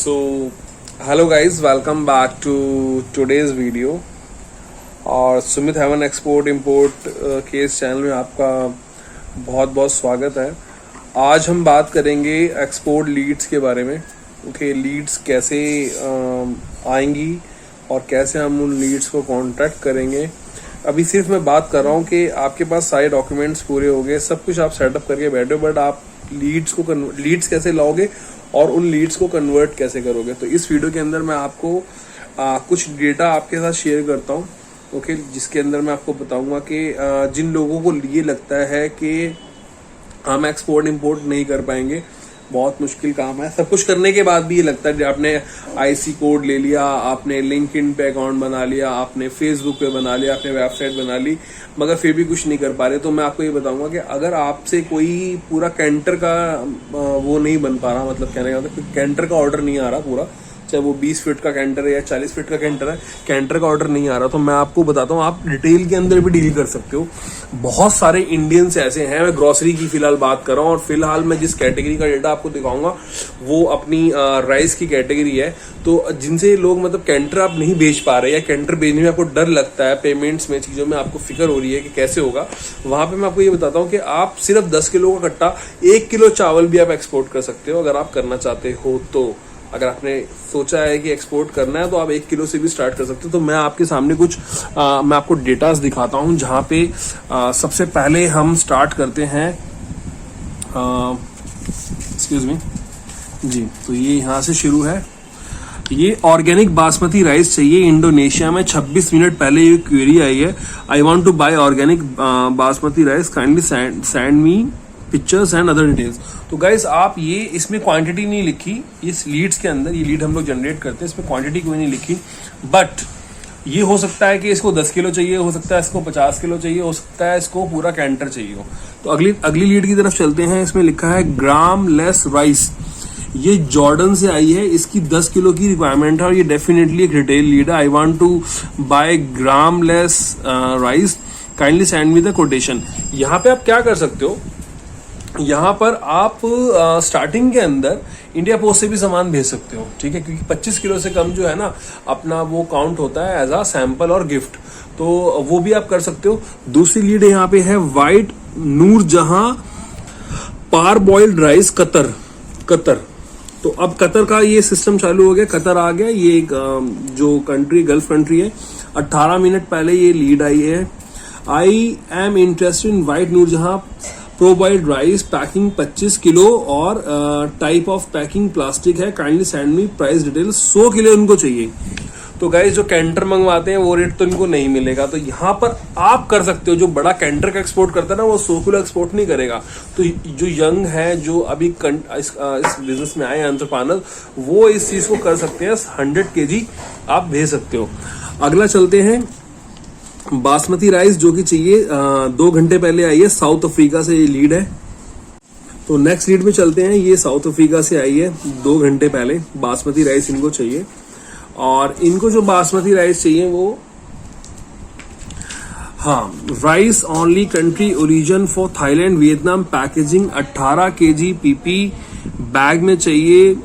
So, hello guys, welcome back to today's video. और Sumit haven export import के इस channel में आपका बहुत बहुत स्वागत है। आज हम बात करेंगे एक्सपोर्ट लीड्स के बारे में। ओके, लीड्स कैसे आएंगी और कैसे हम उन लीड्स को कॉन्टैक्ट करेंगे। अभी सिर्फ मैं बात कर रहा हूँ कि आपके पास सारे डॉक्यूमेंट्स पूरे हो गए, सब कुछ आप सेटअप करके बैठे हो, बट आप लीड्स कैसे लाओगे और उन लीड्स को कन्वर्ट कैसे करोगे। तो इस वीडियो के अंदर मैं आपको कुछ डेटा आपके साथ शेयर करता हूँ, ओके, जिसके अंदर मैं आपको बताऊंगा कि जिन लोगों को ये लगता है कि हम एक्सपोर्ट इंपोर्ट नहीं कर पाएंगे, बहुत मुश्किल काम है, सब कुछ करने के बाद भी ये लगता है कि आपने आईसी कोड ले लिया, आपने लिंक्डइन पे अकाउंट बना लिया, आपने फेसबुक पे बना लिया, आपने वेबसाइट बना ली, मगर फिर भी कुछ नहीं कर पा रहे। तो मैं आपको ये बताऊंगा कि अगर आपसे कोई पूरा कैंटर का वो नहीं बन पा रहा, मतलब कहने का मतलब कैंटर का ऑर्डर नहीं आ रहा पूरा, चाहे वो 20 फीट का कैंटर है या 40 फीट का कैंटर है, कैंटर का ऑर्डर नहीं आ रहा, तो मैं आपको बताता हूँ आप रिटेल के अंदर भी डील कर सकते हो। बहुत सारे इंडियंस ऐसे हैं, मैं ग्रोसरी की फिलहाल बात कर रहा हूँ, और फिलहाल मैं जिस कैटेगरी का डेटा आपको दिखाऊंगा वो अपनी राइस की कैटेगरी है। तो जिनसे लोग मतलब कैंटर आप नहीं बेच पा रहे या कैंटर बेचने में आपको डर लगता है, पेमेंट्स में चीजों में आपको फिक्र हो रही है कि कैसे होगा, वहां पे मैं आपको ये बताता हूँ कि आप सिर्फ 10 किलो का कट्टा 1 किलो चावल भी आप एक्सपोर्ट कर सकते हो अगर आप करना चाहते हो। तो अगर आपने सोचा है कि एक्सपोर्ट करना है तो आप 1 किलो से भी स्टार्ट कर सकते हो। तो मैं आपके सामने कुछ मैं आपको डेटास दिखाता हूं, जहां पे सबसे पहले हम स्टार्ट करते हैं। एक्सक्यूज मी जी, तो ये यहां से शुरू है। ये ऑर्गेनिक बासमती राइस चाहिए इंडोनेशिया में। 26 मिनट पहले ये क्वेरी आई है, I want to buy organic basmati rice, kindly send me pictures and other details. तो गाइस आप ये इसमें क्वांटिटी नहीं लिखी, इस लीड्स के अंदर, ये लीड हम लोग जनरेट करते हैं, इसमें क्वांटिटी कोई नहीं लिखी, बट ये हो सकता है कि इसको 10 किलो चाहिए, हो सकता है इसको 50 किलो चाहिए, हो सकता है इसको पूरा कैंटर चाहिए हो। तो अगली लीड की तरफ चलते हैं। इसमें लिखा है ग्राम लेस राइस, ये जॉर्डन से आई है, इसकी 10 किलो की रिक्वायरमेंट है और ये डेफिनेटली एक रिटेल लीड है। I want to buy gram less rice, kindly send me the quotation. यहाँ पे आप क्या कर सकते हो, यहाँ पर आप स्टार्टिंग के अंदर इंडिया पोस्ट से भी सामान भेज सकते हो, ठीक है, क्योंकि 25 किलो से कम जो है ना अपना वो काउंट होता है एज अ सैंपल और गिफ्ट, तो वो भी आप कर सकते हो। दूसरी लीड यहाँ पे है वाइट नूर जहां पार बॉइल्ड राइस, कतर। तो अब कतर का ये सिस्टम चालू हो गया, कतर आ गया, ये एक जो कंट्री गल्फ कंट्री है। 18 मिनट पहले ये लीड आई है। I am interested in white Noor Jahan parboiled rice, packing 25 kilo और टाइप ऑफ पैकिंग प्लास्टिक है, kindly send me price details. 100 kilo इनको चाहिए। तो गाइस जो कैंटर मंगवाते हैं वो रेट तो इनको नहीं मिलेगा, तो यहाँ पर आप कर सकते हो। जो बड़ा कैंटर का एक्सपोर्ट करता है ना, वो 100 किलो एक्सपोर्ट नहीं करेगा। तो जो यंग है, जो अभी इस बिजनेस में आए एंटरप्रेन्योर, वो इस चीज को कर सकते हैं। 100 केजी आप भेज सकते हो। अगला चलते हैं बासमती राइस, जो कि चाहिए 2 घंटे पहले आई है, साउथ अफ्रीका से ये लीड है। तो नेक्स्ट लीड में चलते हैं। ये साउथ अफ्रीका से आई है 2 घंटे पहले, बासमती राइस इनको चाहिए। और इनको जो बासमती राइस चाहिए वो, हाँ, rice only country origin for Thailand Vietnam, packaging 18 KG PP bag में चाहिए।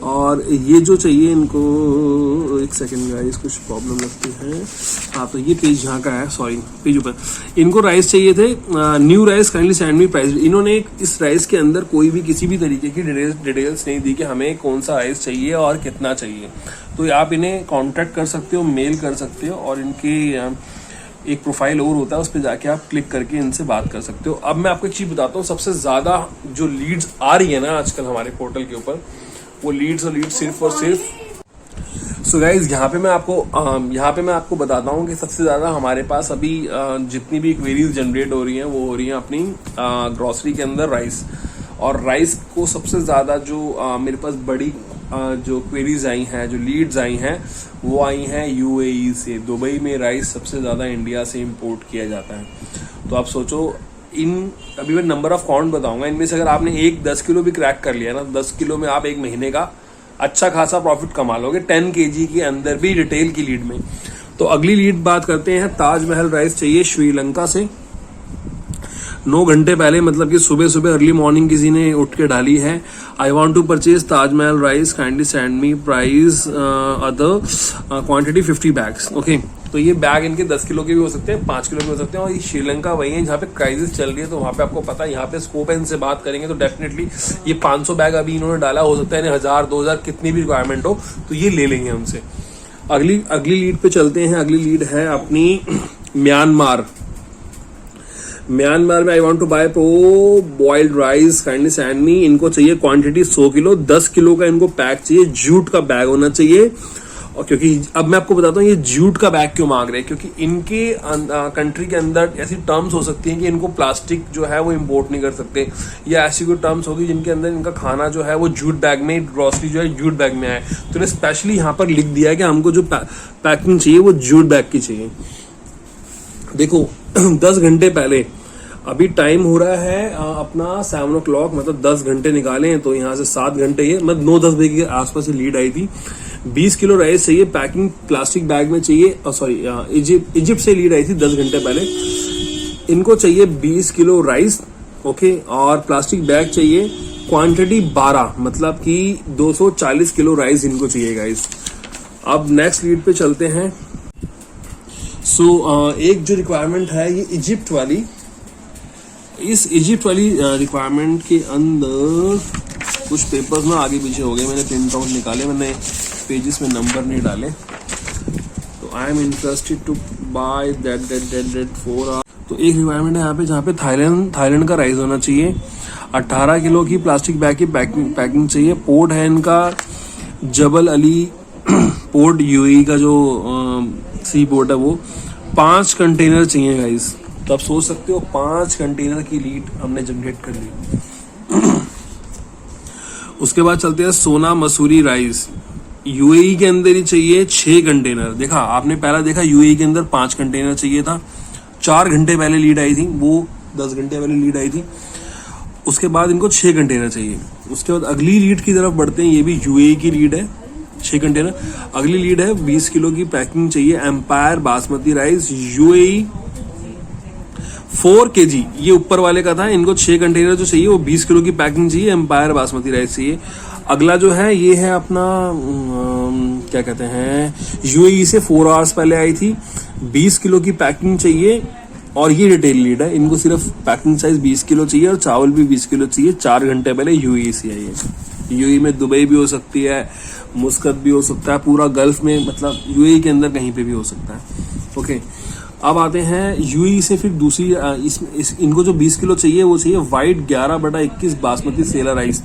और ये जो चाहिए इनको, एक सेकेंड गाइस, कुछ प्रॉब्लम लगती है। हाँ, तो ये पेज यहाँ का है, सॉरी, पेज ऊपर। इनको राइस चाहिए थे, new rice, kindly send me price. इन्होंने इस राइस के अंदर कोई भी किसी भी तरीके की डिटेल्स नहीं दी कि हमें कौन सा राइस चाहिए और कितना चाहिए। तो आप इन्हें कॉन्टेक्ट कर सकते हो, मेल कर सकते हो, और इनकी एक प्रोफाइल और होता है, उस पर जाके आप क्लिक करके इनसे बात कर सकते हो। अब मैं आपको एक चीज बताता हूँ, सबसे ज्यादा जो लीड्स आ रही है ना आजकल हमारे पोर्टल के ऊपर, वो लीड्स सिर्फ और सिर्फ। सो गाइज यहाँ पे मैं आपको बताता हूँ कि सबसे ज्यादा हमारे पास अभी जितनी भी क्वेरीज जनरेट हो रही हैं वो हो रही हैं अपनी ग्रोसरी के अंदर राइस। और राइस को सबसे ज्यादा जो मेरे पास बड़ी जो क्वेरीज आई हैं, जो लीड्स आई हैं, वो आई हैं यूएई से। दुबई में राइस सबसे ज्यादा इंडिया से इंपोर्ट किया जाता है। तो आप सोचो, अभी मैं नंबर ऑफ काउंट बताऊंगा, इनमें से अगर आपने 10 किलो भी क्रैक कर लिया ना, 10 किलो में आप 1 महीने का अच्छा खासा प्रॉफिट कमा लोगे, 10 केजी के अंदर भी रिटेल की लीड में। तो अगली लीड बात करते हैं। ताजमहल राइस चाहिए श्रीलंका से, 9 घंटे पहले, मतलब कि सुबह सुबह अर्ली मॉर्निंग किसी ने उठ के डाली है। I want to purchase Taj Mahal rice, kindly send me price, other quantity 50 bags. Okay, तो ये बैग इनके 10 किलो के भी हो सकते हैं, 5 किलो के हो सकते हैं। और ये श्रीलंका वही है जहाँ पे क्राइसिस चल रही है, तो वहाँ पे आपको पता है यहाँ पे स्कोप है। इनसे बात करेंगे तो डेफिनेटली ये 500 बैग अभी इन्होंने डाला, हो सकता है इन्हें 1000 2000 कितनी भी रिक्वायरमेंट हो तो ये ले लेंगे हमसे। अगली लीड पे चलते हैं। अगली लीड है अपनी म्यांमार में। I want to buy parboiled rice, kindly send me. इनको चाहिए क्वांटिटी 100 किलो, 10 किलो का इनको पैक चाहिए। जूट का बैग होना चाहिए। और क्योंकि अब मैं आपको बताता हूँ ये जूट का बैग क्यों मांग रहे हैं, क्योंकि इनके कंट्री के अंदर ऐसी टर्म्स हो सकती हैं कि इनको प्लास्टिक जो है वो इम्पोर्ट नहीं कर सकते, या ऐसी कोई टर्म्स होगी जिनके अंदर इनका खाना जो है वो जूट बैग में, ग्रोसरी जो है जूट बैग में आए। तो इन्हें स्पेशली यहाँ पर लिख दिया है कि हमको जो पैकिंग चाहिए वो जूट बैग की चाहिए। देखो 10 घंटे पहले, अभी टाइम हो रहा है अपना 7 o'clock, मतलब 10 घंटे निकाले तो यहाँ से 7 घंटे, ये मतलब 9-10 बजे के आसपास से लीड आई थी। 20 किलो राइस चाहिए, पैकिंग प्लास्टिक बैग में चाहिए। सॉरी, इजिप्ट से लीड आई थी 10 घंटे पहले। इनको चाहिए 20 किलो राइस, ओके, और प्लास्टिक बैग चाहिए क्वांटिटी 12, मतलब कि 240 किलो राइस इनको चाहिए गाइस। अब नेक्स्ट लीड पे चलते हैं। एक जो रिक्वायरमेंट है ये इजिप्ट वाली, इस इजिप्ट वाली रिक्वायरमेंट के अंदर कुछ पेपर्स ना आगे पीछे हो गए, मैंने प्रिंट आउट निकाले, मैंने पेजेस में नंबर नहीं डाले। तो I am interested to buy that 4। तो एक रिक्वायरमेंट है यहाँ पे जहाँ पे थाईलैंड का राइस होना चाहिए। 18 किलो की प्लास्टिक बैग की पैकिंग चाहिए। पोर्ट है इनका जबल अली पोर्ट, यूएई का जो सी पोर्ट है वो। 5 कंटेनर चाहिए गाइस। तो आप सोच सकते हो 5 कंटेनर की लीड हमने जनरेट कर ली। उसके बाद चलते हैं सोना मसूरी राइस। यूएई के अंदर ही चाहिए 6 कंटेनर। देखा आपने, पहला देखा यूएई के अंदर 5 कंटेनर चाहिए था, 4 घंटे पहले लीड आई थी, वो 10 घंटे पहले लीड आई थी। उसके बाद इनको 6 कंटेनर चाहिए। उसके बाद अगली लीड की तरफ बढ़ते हैं। ये भी यूएई की लीड है, 6 कंटेनर। अगली लीड है 20 किलो की पैकिंग चाहिए, Empire basmati rice, UAE 4 kg। ये ऊपर वाले का था। इनको 6 कंटेनर जो चाहिए वो 20 किलो की पैकिंग चाहिए, एम्पायर बासमती राइस चाहिए। अगला जो है ये है अपना क्या कहते हैं, यूएई से 4 आवर्स पहले आई थी, 20 किलो की पैकिंग चाहिए। और ये रिटेल लीड है, इनको सिर्फ पैकिंग साइज 20 किलो चाहिए और चावल भी 20 किलो चाहिए। 4 घंटे पहले यूएई से आई है। यूएई में दुबई भी हो सकती है, मुस्कत भी हो सकता है, पूरा गल्फ में, मतलब यूएई के अंदर कहीं पे भी हो सकता है। ओके, अब आते हैं यूएई से फिर दूसरी इनको जो 20 किलो चाहिए वो चाहिए वाइट 11/21 बासमती सेला राइस।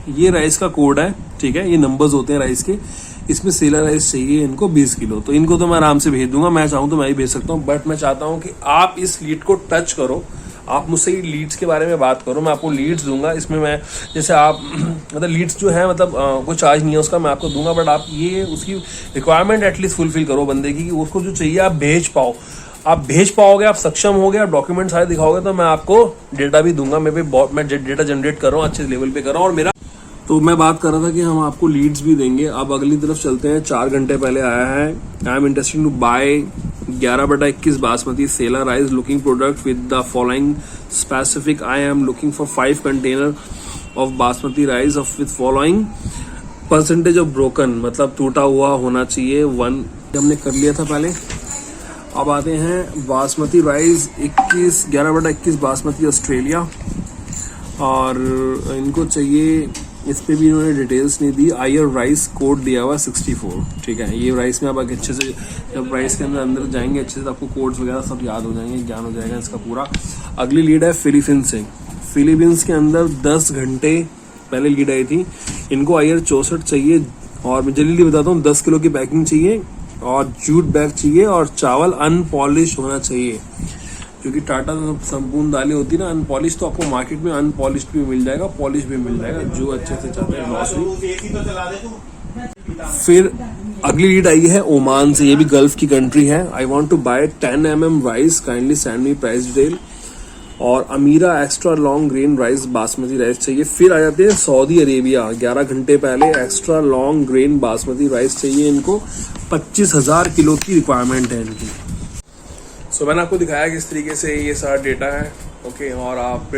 ये राइस का कोड है, ठीक है, ये नंबर्स होते हैं राइस के। इसमें सेला राइस चाहिए इनको 20 किलो। तो इनको तो मैं आराम से भेज दूंगा, मैं चाहूँ तो मैं ही भेज सकता हूँ, बट मैं चाहता हूँ कि आप इस लीड को टच करो, आप मुझसे लीड्स के बारे में बात करो। मैं आपको लीड्स दूंगा, इसमें मैं जैसे आप मतलब लीड्स जो है मतलब कोई चार्ज नहीं है उसका, मैं आपको दूंगा, बट आप ये उसकी रिक्वायरमेंट एटलीस्ट फुलफिल करो बंदे की, कि उसको जो चाहिए आप भेज पाओ। आप भेज पाओगे, आप सक्षम हो गए, आप डॉक्यूमेंट सारे दिखाओगे, तो मैं आपको डेटा भी दूंगा। मैं डेटा जनरेट कर रहा हूँ, अच्छे लेवल पे कर रहा हूँ। और मेरा तो मैं बात कर रहा था कि हम आपको लीड्स भी देंगे। अब अगली तरफ चलते हैं। 4 घंटे पहले आया है, I am interested to buy 11/21 basmati sela rice, looking product with the following specific. I am looking for 5 container of basmati rice of with following percentage of broken, मतलब टूटा हुआ होना चाहिए 1। हमने कर लिया था पहले। अब आते हैं बासमती राइस 11/21 बासमती ऑस्ट्रेलिया, और इनको चाहिए, इस पे भी इन्होंने डिटेल्स नहीं दी। आयर राइस कोड दिया हुआ 64, ठीक है। ये राइस में आप अच्छे से जब राइस के अंदर जाएंगे अच्छे से, तो आपको कोड्स वगैरह सब याद हो जाएंगे, ज्ञान हो जाएगा इसका पूरा। अगली लीड है फिलीपींस से। फिलीपींस के अंदर 10 घंटे पहले लीड आई थी। इनको आयर 64 चाहिए, और मैं जल्दी बताता हूँ, 10 किलो की पैकिंग चाहिए और जूट बैग चाहिए, और चावल अनपॉलिश होना चाहिए, क्योंकि टाटा संपूर्ण दालें होती है ना अनपॉलिश, तो आपको मार्केट में अनपॉलिश भी मिल जाएगा, पॉलिश भी मिल जाएगा, जो अच्छे से चाहते हैं ग्रॉसरी। फिर अगली लीड आई है ओमान से, ये भी गल्फ की कंट्री है। I want to buy 10 mm rice, kindly send me price detail. और Amira extra long grain rice basmati rice चाहिए। फिर आ जाते हैं सऊदी अरेबिया। 11 घंटे पहले extra long grain basmati rice चाहिए इनको, 25,000 किलो की रिक्वायरमेंट है इनकी। सो मैंने आपको दिखाया किस तरीके से ये सारा डेटा है। ओके और आप